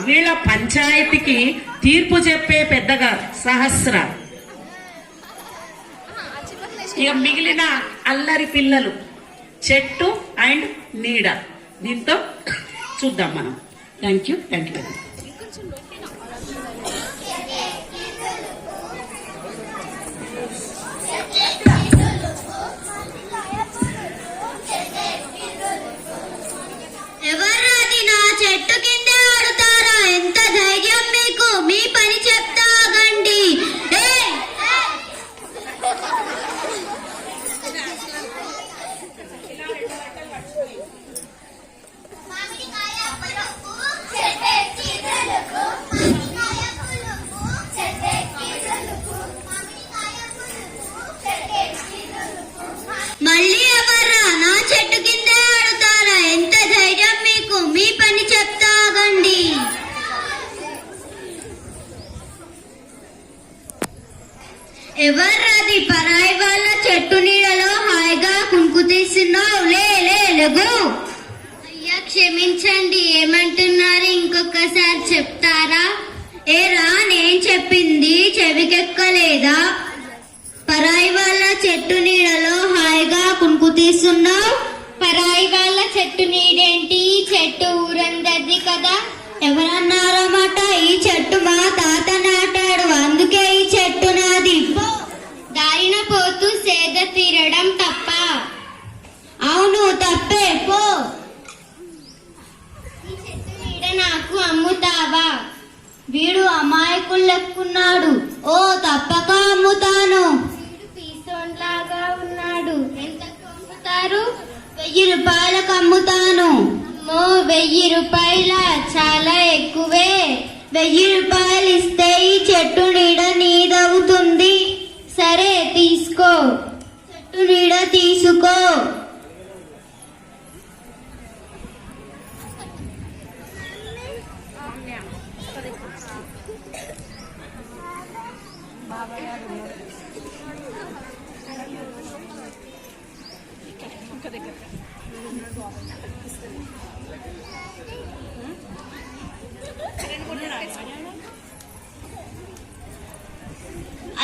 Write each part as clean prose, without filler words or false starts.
వీళ్ళ పంచాయతీకి తీర్పు చెప్పే పెద్దగా సహస్ర. ఇక మిగిలిన అల్లరి పిల్లలు చెట్టు అండ్ నీడ. దీంతో చూద్దాం మనం. Thank you. ఎవరాది నా చెట్టు కింద ఆడుతారా? ఎంత ధైర్యం మీకు? మీ పని చెప్తాగండి. మళ్ళీ ఎవర్రా నా చెట్టు కింద ఆడుతారా? ఎంత ధైర్యం మీకు? మీ పని చెప్తాగండి. ఎవర్రాది పరాయి వాళ్ళ చెట్టు నీడలో హాయిగా కునుకు తీస్తున్నావు? లేగు. అయ్యా క్షమించండి, ఏమంటున్నారు? ఇంకొకసారి చెప్తారా? ఏరా నేను చెప్పింది చెవికెక్కలేదా? పరాయి వాళ్ళ చెట్టు నీడలో హాయిగా కునుకు తీస్తున్నావు. పరాయి వాళ్ళ చెట్టు నీడేంటి? చెట్టు ఊరందరిది కదా. ఎవరన్నారన్నమాట? ఈ చెట్టు మా తాత నాటాడు, అందుకే ఈ చెట్టు నాది. దారిన పోతూ సేద తీరడం తప్ప? అవును తప్పే. పో. ఈ చెట్టు నీడ నాకు అమ్ముతావా? వీడు అమాయకులు లెక్కున్నాడు. ఓ తప్పక అమ్ముతాను. లాగా ఉన్నాడు. ఎంతకు అమ్ముతారు? 1000 రూపాయలకు అమ్ముతాను. అమ్మో 1000 రూపాయల? చాలా ఎక్కువే. 1000 రూపాయలు ఇస్తే ఈ చెట్టు నీడ నీదవుతుంది. సరే తీసుకో. చెట్టు నీడ తీసుకో.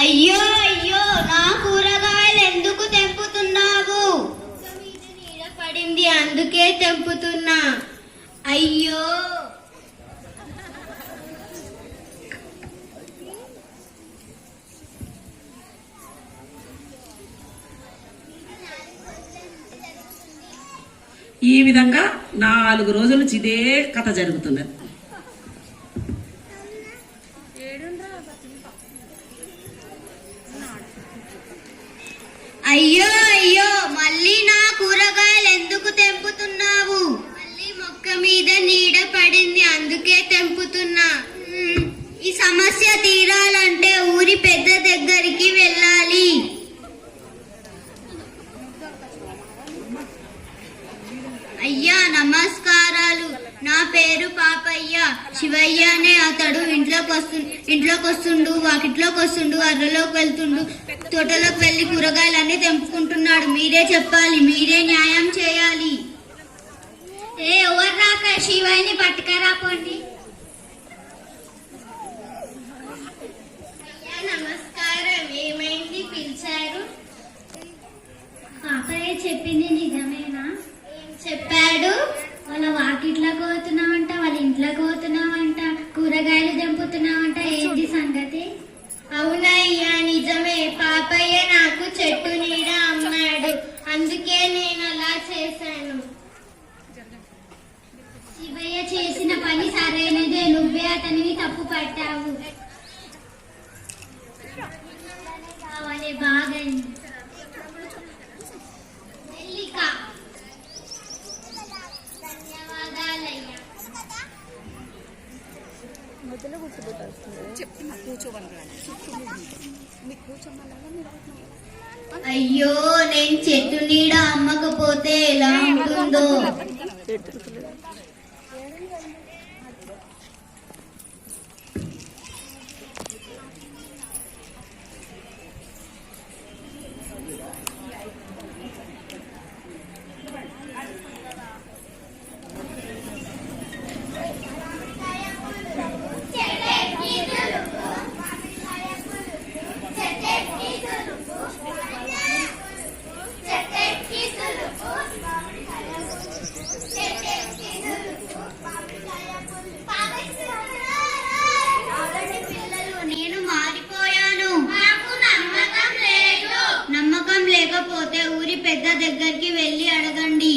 అయ్యో నా కూరగాయలు ఎందుకు తెంపుతున్నావు? నీడ పడింది అందుకే తెంపుతున్నా. అయ్యో ఈ విధంగా 4 రోజుల నుంచి ఇదే కథ జరుగుతున్నది. అయ్యో మళ్ళీ నా కూరగాయలు ఎందుకు తెంపుతున్నావు? మళ్ళీ మొక్క మీద నీడ పడింది అందుకే తెంపుతున్నా. ఈ సమస్య తీరాలంటే ఊరి పెద్ద దగ్గరికి వెళ్ళాలి. అయ్యా నమస్కారాలు. నా పేరు పాపయ్య. శివయ్య అనే అతడు ఇంట్లోకి వస్తుండు, వాకిట్లోకి వస్తుండు, అర్రలోకి వెళ్తుండు, తోటలోకి వెళ్లి కూరగాయలన్నీ తెంపుకుంటున్నాడు. మీరే చెప్పాలి, మీరే న్యాయం చేయాలి. ఎవరు రాక శివయ్యని పట్టుకరాపోండి. అయ్యా నమస్కారం. ఏమైంది పిలిచారు? పాపయ్య చెప్పింది నిజమేనా? ఏం చెప్పాడు? వాళ్ళ వాకిట్లోకి పోతున్నామంట, వాళ్ళ ఇంట్లోకి పోతున్నామంట, కూరగాయలు తెంపుతున్నామంట. ఏంటి సంగతి? అవునయ్యా నిజమే. పాపయ్య నాకు చెట్టు నీడ అమ్మాడు, అందుకే నేను అలా చేశాను. శివయ్య చేసిన పని సరైనదే. నువ్వే అతనిని తప్పు పట్టావు. కావాలి బాగండి. అయ్యో నేను చెట్టు నీడ అమ్మకపోతే ఎలా ఉంటుందో. లేకపోతే ఊరి పెద్ద దగ్గరికి వెళ్ళి అడగండి.